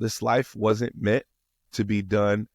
this life wasn't meant to be done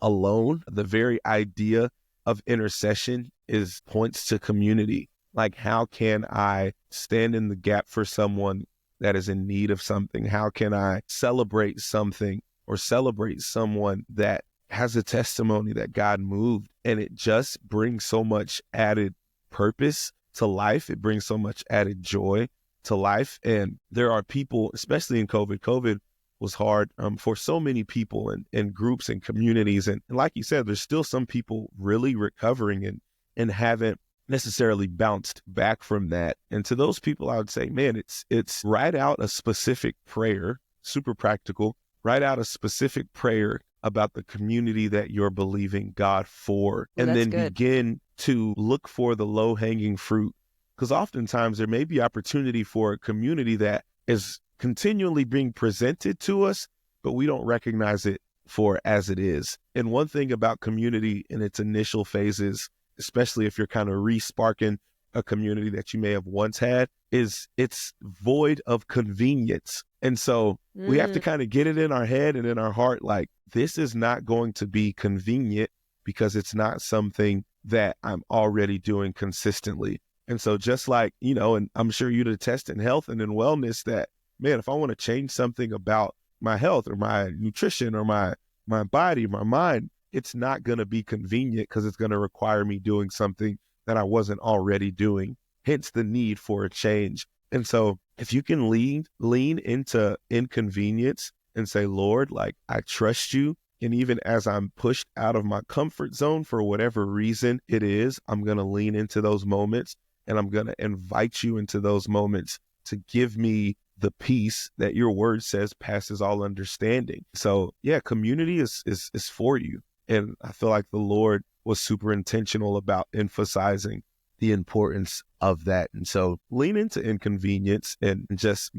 alone. The very idea of intercession is points to community. Like, how can I stand in the gap for someone that is in need of something? How can I celebrate something or celebrate someone that has a testimony that God moved? And it just brings so much added purpose to life. It brings so much added joy to life. And there are people, especially in COVID was hard for so many people and groups and communities. And like you said, there's still some people really recovering and haven't necessarily bounced back from that. And to those people, I would say, man, it's write out a specific prayer, super practical, write out a specific prayer about the community that you're believing God for, Well, and that's then good. begin to look for the low-hanging fruit. Because oftentimes there may be opportunity for a community that is continually being presented to us, but we don't recognize it for as it is. And one thing about community in its initial phases, especially if you're kind of re-sparking a community that you may have once had, is it's void of convenience. And so we have to kind of get it in our head and in our heart, like, this is not going to be convenient because it's not something that I'm already doing consistently. And so just like, and I'm sure you'd attest in health and in wellness that, man, if I want to change something about my health or my nutrition or my body, my mind, it's not going to be convenient because it's going to require me doing something that I wasn't already doing, hence the need for a change. And so if you can lean into inconvenience and say, Lord, like, I trust you. And even as I'm pushed out of my comfort zone for whatever reason it is, I'm going to lean into those moments and I'm going to invite you into those moments to give me the peace that your word says passes all understanding. So yeah, community is for you. And I feel like the Lord was super intentional about emphasizing the importance of that. And so lean into inconvenience and just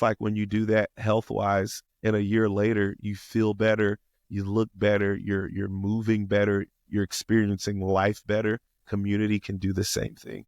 like when you do that health wise, and a year later, you feel better, you look better, you're moving better, you're experiencing life better. Community can do the same thing.